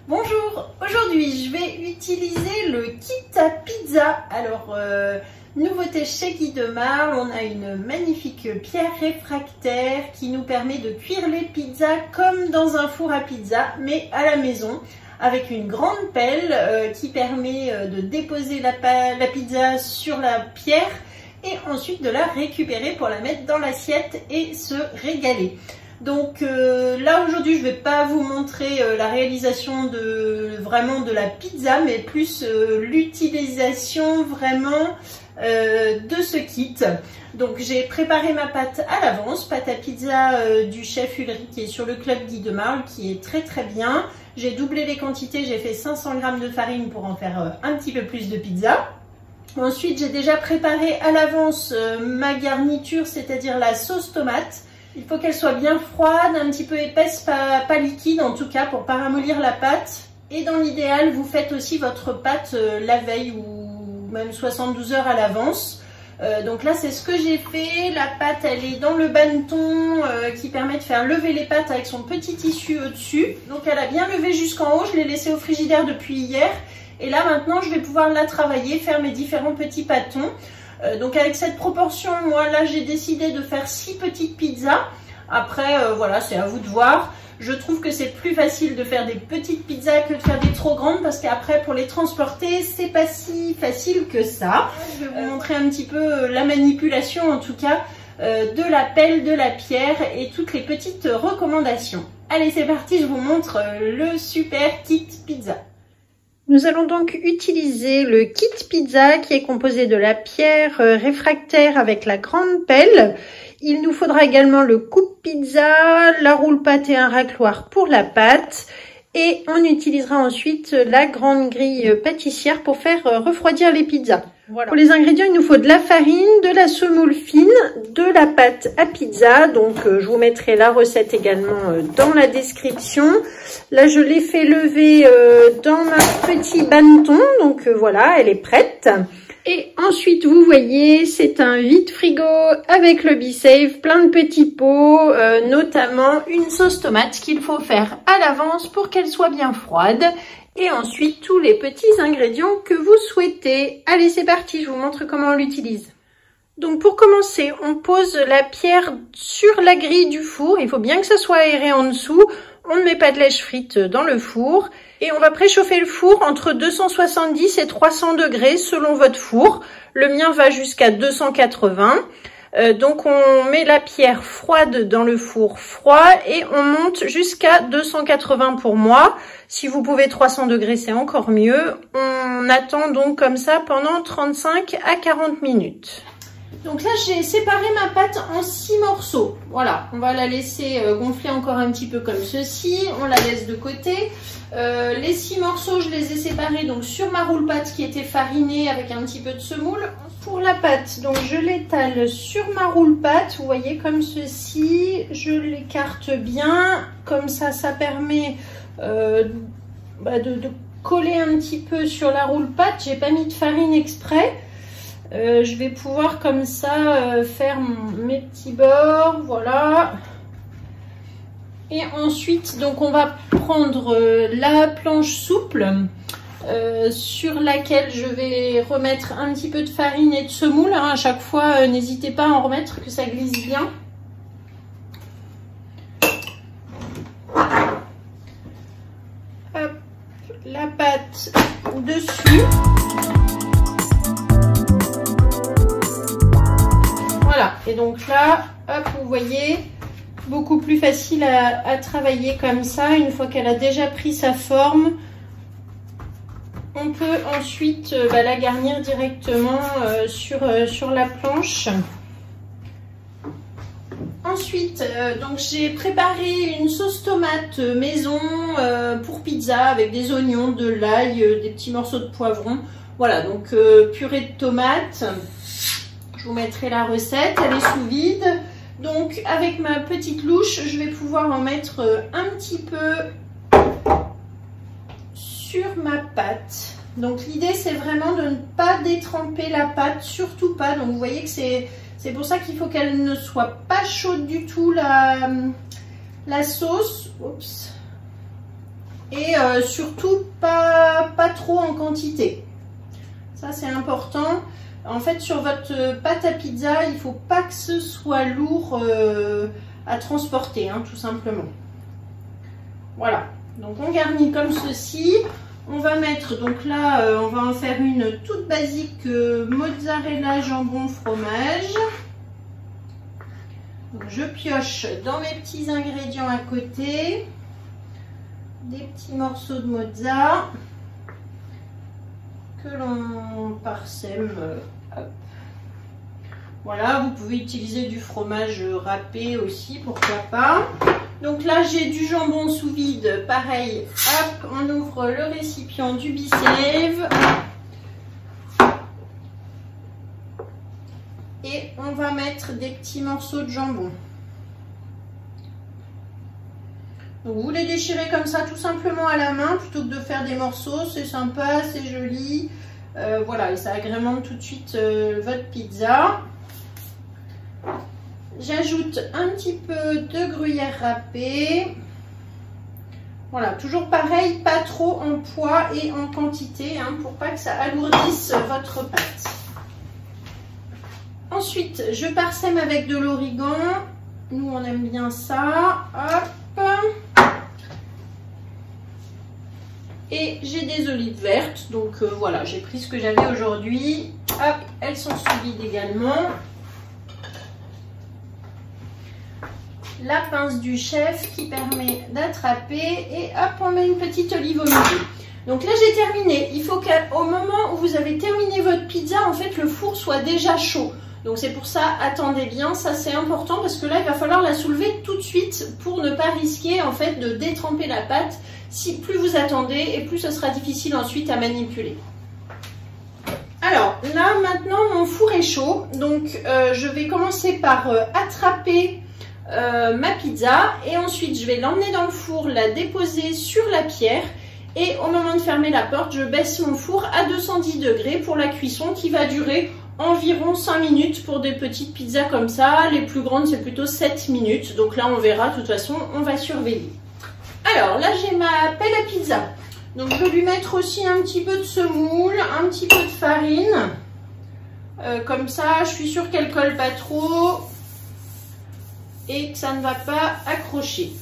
Bonjour, aujourd'hui je vais utiliser le kit à pizza. Alors, nouveauté chez Guy de Marle, on a une magnifique pierre réfractaire qui nous permet de cuire les pizzas comme dans un four à pizza, mais à la maison, avec une grande pelle qui permet de déposer la pizza sur la pierre et ensuite de la récupérer pour la mettre dans l'assiette et se régaler. Donc là aujourd'hui je ne vais pas vous montrer la réalisation vraiment de la pizza, mais plus l'utilisation vraiment de ce kit. Donc j'ai préparé ma pâte à l'avance, pâte à pizza du chef Ulrich qui est sur le club Guy de Marle, qui est très bien. J'ai doublé les quantités, j'ai fait 500 g de farine pour en faire un petit peu plus de pizza. Ensuite j'ai déjà préparé à l'avance ma garniture, c'est-à-dire la sauce tomate. Il faut qu'elle soit bien froide, un petit peu épaisse, pas liquide en tout cas, pour pas ramollir la pâte. Et dans l'idéal, vous faites aussi votre pâte la veille ou même 72 heures à l'avance. Donc là, c'est ce que j'ai fait. La pâte, elle est dans le banneton qui permet de faire lever les pâtes avec son petit tissu au-dessus. Donc elle a bien levé jusqu'en haut. Je l'ai laissée au frigidaire depuis hier. Et là, maintenant, je vais pouvoir la travailler, faire mes différents petits pâtons. Donc avec cette proportion, moi là j'ai décidé de faire 6 petites pizzas. Après voilà, c'est à vous de voir. Je trouve que c'est plus facile de faire des petites pizzas que de faire des trop grandes, parce qu'après pour les transporter c'est pas si facile que ça. Je vais vous montrer un petit peu la manipulation en tout cas de la pelle, de la pierre et toutes les petites recommandations. Allez, c'est parti, je vous montre le super kit pizza. Nous allons donc utiliser le kit pizza qui est composé de la pierre réfractaire avec la grande pelle. Il nous faudra également le coupe-pizza, la roule-pâte et un racloir pour la pâte. Et on utilisera ensuite la grande grille pâtissière pour faire refroidir les pizzas. Voilà. Pour les ingrédients, il nous faut de la farine, de la semoule fine, de la pâte à pizza. Donc, je vous mettrai la recette également dans la description. Là, je l'ai fait lever dans ma petit banneton. Donc, voilà, elle est prête. Et ensuite, vous voyez, c'est un vide-frigo avec le B-Save, plein de petits pots, notamment une sauce tomate qu'il faut faire à l'avance pour qu'elle soit bien froide. Et ensuite, tous les petits ingrédients que vous souhaitez. Allez, c'est parti, je vous montre comment on l'utilise. Donc pour commencer, on pose la pierre sur la grille du four. Il faut bien que ça soit aéré en dessous. On ne met pas de lèche frite dans le four. Et on va préchauffer le four entre 270 et 300 degrés selon votre four. Le mien va jusqu'à 280. Donc on met la pierre froide dans le four froid et on monte jusqu'à 280 pour moi. Si vous pouvez 300 degrés, c'est encore mieux. On attend donc comme ça pendant 35 à 40 minutes. Donc là, j'ai séparé ma pâte en 6 morceaux. Voilà, on va la laisser gonfler encore un petit peu comme ceci. On la laisse de côté. Les 6 morceaux, je les ai séparés donc sur ma roule-pâte qui était farinée avec un petit peu de semoule. Pour la pâte, donc je l'étale sur ma roule-pâte, vous voyez comme ceci. Je l'écarte bien, comme ça, ça permet de coller un petit peu sur la roule-pâte. J'ai pas mis de farine exprès. Je vais pouvoir comme ça faire mes petits bords, voilà. Et ensuite, donc on va prendre la planche souple sur laquelle je vais remettre un petit peu de farine et de semoule. Hein. À chaque fois, n'hésitez pas à en remettre, que ça glisse bien. Hop, la pâte dessus. Voilà, et donc là, hop, vous voyez, beaucoup plus facile à travailler comme ça. Une fois qu'elle a déjà pris sa forme, on peut ensuite la garnir directement sur la planche. Ensuite, donc j'ai préparé une sauce tomate maison pour pizza avec des oignons, de l'ail, des petits morceaux de poivron. Voilà, donc purée de tomates. Je vous mettrai la recette, elle est sous vide. Donc avec ma petite louche, je vais pouvoir en mettre un petit peu sur ma pâte. Donc l'idée c'est vraiment de ne pas détremper la pâte, surtout pas. Donc vous voyez que c'est pour ça qu'il faut qu'elle ne soit pas chaude du tout la sauce. Oups. et surtout pas trop en quantité. Ça c'est important. En fait, sur votre pâte à pizza, il ne faut pas que ce soit lourd à transporter, hein, tout simplement. Voilà, donc on garnit comme ceci. On va mettre, donc là, on va en faire une toute basique mozzarella, jambon, fromage. Donc, je pioche dans mes petits ingrédients à côté. Des petits morceaux de mozza que l'on parsème. Hop. Voilà, vous pouvez utiliser du fromage râpé aussi, pourquoi pas. Donc là, j'ai du jambon sous vide, pareil, hop, on ouvre le récipient du Be-Save. Et on va mettre des petits morceaux de jambon. Donc vous les déchirez comme ça, tout simplement à la main, plutôt que de faire des morceaux, c'est sympa, c'est joli. Voilà, et ça agrémente tout de suite votre pizza. J'ajoute un petit peu de gruyère râpée. Voilà, toujours pareil, pas trop en poids et en quantité, hein, pour pas que ça alourdisse votre pâte. Ensuite, je parsème avec de l'origan. Nous, on aime bien ça. Hop. Et j'ai des olives vertes. Donc voilà, j'ai pris ce que j'avais aujourd'hui. Hop, elles sont sous vide également. La pince du chef qui permet d'attraper. Et hop, on met une petite olive au milieu. Donc là, j'ai terminé. Il faut qu'au moment où vous avez terminé votre pizza, en fait, le four soit déjà chaud. Donc c'est pour ça, attendez bien, ça c'est important parce que là il va falloir la soulever tout de suite pour ne pas risquer en fait de détremper la pâte. Si plus vous attendez et plus ce sera difficile ensuite à manipuler. Alors là maintenant mon four est chaud, donc je vais commencer par attraper ma pizza et ensuite je vais l'emmener dans le four, la déposer sur la pierre. Et au moment de fermer la porte, je baisse mon four à 210 degrés pour la cuisson qui va durer environ 5 minutes pour des petites pizzas comme ça. Les plus grandes, c'est plutôt 7 minutes. Donc là, on verra. De toute façon, on va surveiller. Alors là, j'ai ma pelle à pizza. Donc, je vais lui mettre aussi un petit peu de semoule, un petit peu de farine. Comme ça, je suis sûre qu'elle colle pas trop et que ça ne va pas accrocher.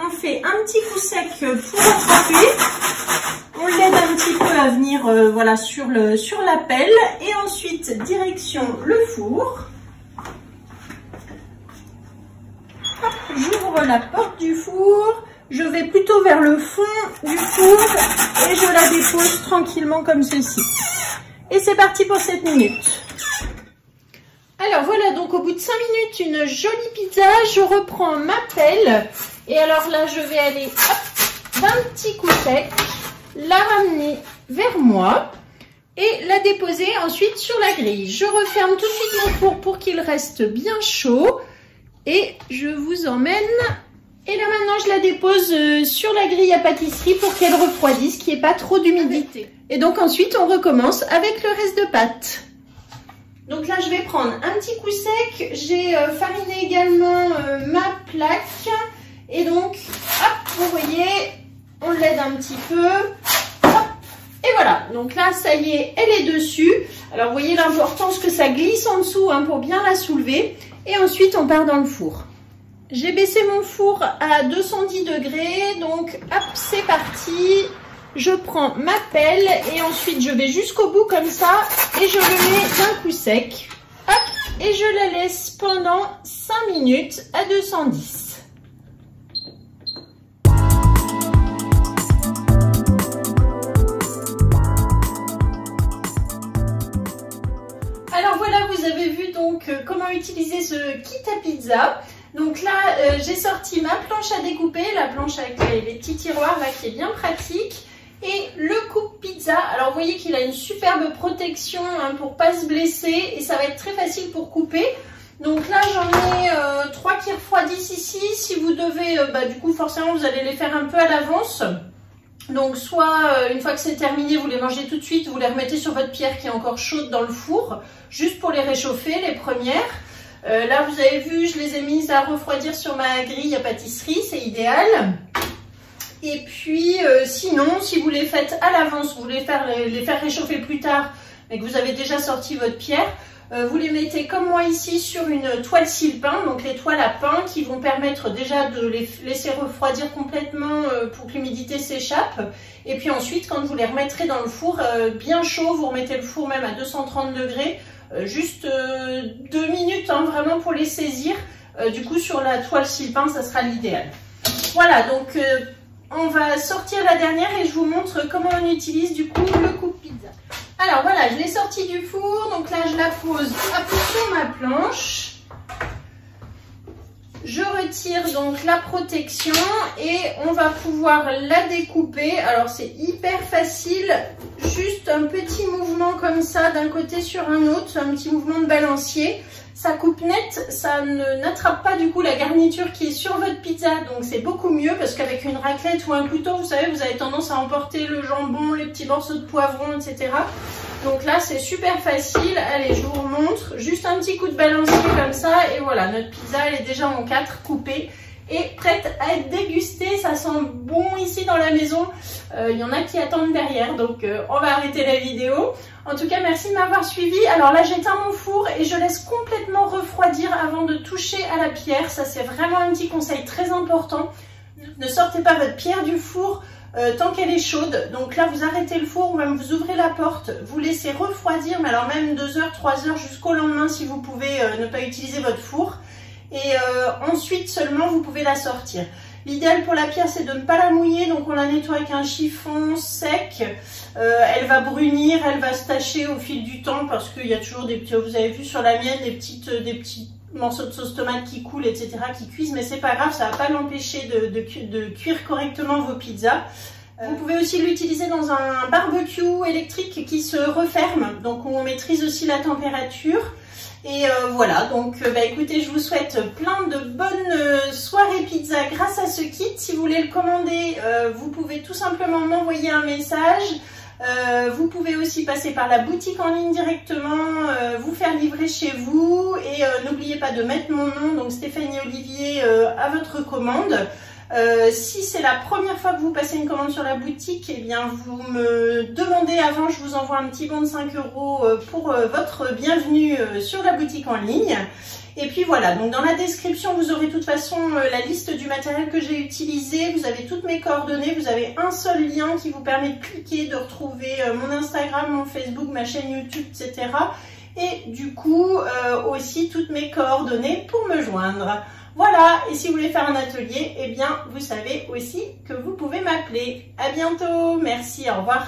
On fait un petit coup sec pour attraper. On l'aide un petit peu à venir voilà, sur la pelle. Et ensuite, direction le four. J'ouvre la porte du four. Je vais plutôt vers le fond du four et je la dépose tranquillement comme ceci. Et c'est parti pour 7 minutes. Alors voilà, donc au bout de 5 minutes, une jolie pizza. Je reprends ma pelle. Et alors là, je vais aller d'un petit coup sec, la ramener vers moi et la déposer ensuite sur la grille. Je referme tout de suite mon four pour qu'il reste bien chaud et je vous emmène. Et là maintenant, je la dépose sur la grille à pâtisserie pour qu'elle refroidisse, qu'il n'y ait pas trop d'humidité. Et donc ensuite, on recommence avec le reste de pâte. Donc là, je vais prendre un petit coup sec. J'ai fariné également ma plaque. Et donc, hop, vous voyez, on l'aide un petit peu. Hop, et voilà, donc là, ça y est, elle est dessus. Alors, vous voyez l'importance que ça glisse en dessous hein, pour bien la soulever. Et ensuite, on part dans le four. J'ai baissé mon four à 210 degrés. Donc, hop, c'est parti. Je prends ma pelle et ensuite, je vais jusqu'au bout comme ça. Et je le mets d'un coup sec. Hop, et je la laisse pendant 5 minutes à 210. Alors voilà, vous avez vu donc comment utiliser ce kit à pizza. Donc là, j'ai sorti ma planche à découper, la planche avec les petits tiroirs là qui est bien pratique. Et le coupe-pizza, alors vous voyez qu'il a une superbe protection hein, pour pas se blesser et ça va être très facile pour couper. Donc là, j'en ai 3 qui refroidissent ici. Si vous devez, du coup forcément vous allez les faire un peu à l'avance. Donc soit une fois que c'est terminé, vous les mangez tout de suite, vous les remettez sur votre pierre qui est encore chaude dans le four, juste pour les réchauffer, les premières. Là vous avez vu, je les ai mises à refroidir sur ma grille à pâtisserie, c'est idéal. Et puis sinon, si vous les faites à l'avance, vous voulez les faire réchauffer plus tard, mais que vous avez déjà sorti votre pierre, vous les mettez comme moi ici sur une toile sile-pain, donc les toiles à pain qui vont permettre déjà de les laisser refroidir complètement pour que l'humidité s'échappe. Et puis ensuite, quand vous les remettrez dans le four, bien chaud, vous remettez le four même à 230 degrés, juste 2 minutes hein, vraiment pour les saisir. Du coup, sur la toile sile-pain, ça sera l'idéal. Voilà, donc on va sortir la dernière et je vous montre comment on utilise du coup le coupe-pizza. Alors voilà, je l'ai sortie du four, donc là je la pose sur ma planche. Je retire donc la protection et on va pouvoir la découper. Alors c'est hyper facile, juste un petit mouvement comme ça d'un côté sur un autre, un petit mouvement de balancier. Ça coupe net, ça n'attrape pas du coup la garniture qui est sur votre pizza, donc c'est beaucoup mieux parce qu'avec une raclette ou un couteau, vous savez, vous avez tendance à emporter le jambon, les petits morceaux de poivron, etc. Donc là, c'est super facile. Allez, je vous remontre. Juste un petit coup de balancier comme ça et voilà, notre pizza, elle est déjà en 4 coupée et prête à être dégustée. Ça sent bon ici dans la maison. Il y en a qui attendent derrière, donc on va arrêter la vidéo. En tout cas, merci de m'avoir suivi. Alors là, j'éteins mon four et je laisse complètement refroidir avant de toucher à la pierre. Ça, c'est vraiment un petit conseil très important. Ne sortez pas votre pierre du four tant qu'elle est chaude. Donc là, vous arrêtez le four ou même vous ouvrez la porte. Vous laissez refroidir, mais alors même 2 heures, 3 heures jusqu'au lendemain si vous pouvez ne pas utiliser votre four. Et ensuite seulement, vous pouvez la sortir. L'idéal pour la pierre, c'est de ne pas la mouiller, donc on la nettoie avec un chiffon sec. Elle va brunir, elle va se tacher au fil du temps parce qu'il y a toujours des petits, vous avez vu sur la mienne, des petits morceaux de sauce tomate qui coulent, etc., qui cuisent, mais c'est pas grave, ça va pas l'empêcher de cuire correctement vos pizzas. Vous pouvez aussi l'utiliser dans un barbecue électrique qui se referme, donc on maîtrise aussi la température. Et voilà, donc écoutez, je vous souhaite plein de bonnes soirées pizza grâce à ce kit. Si vous voulez le commander, vous pouvez tout simplement m'envoyer un message. Vous pouvez aussi passer par la boutique en ligne directement, vous faire livrer chez vous. Et n'oubliez pas de mettre mon nom, donc Stéphanie Olivier, à votre commande. Si c'est la première fois que vous passez une commande sur la boutique, eh bien vous me demandez avant, je vous envoie un petit bon de 5 € pour votre bienvenue sur la boutique en ligne. Et puis voilà, donc dans la description, vous aurez de toute façon la liste du matériel que j'ai utilisé, vous avez toutes mes coordonnées, vous avez un seul lien qui vous permet de cliquer, de retrouver mon Instagram, mon Facebook, ma chaîne YouTube, etc. Et du coup, aussi toutes mes coordonnées pour me joindre. Voilà, et si vous voulez faire un atelier, eh bien, vous savez aussi que vous pouvez m'appeler. À bientôt, merci, au revoir.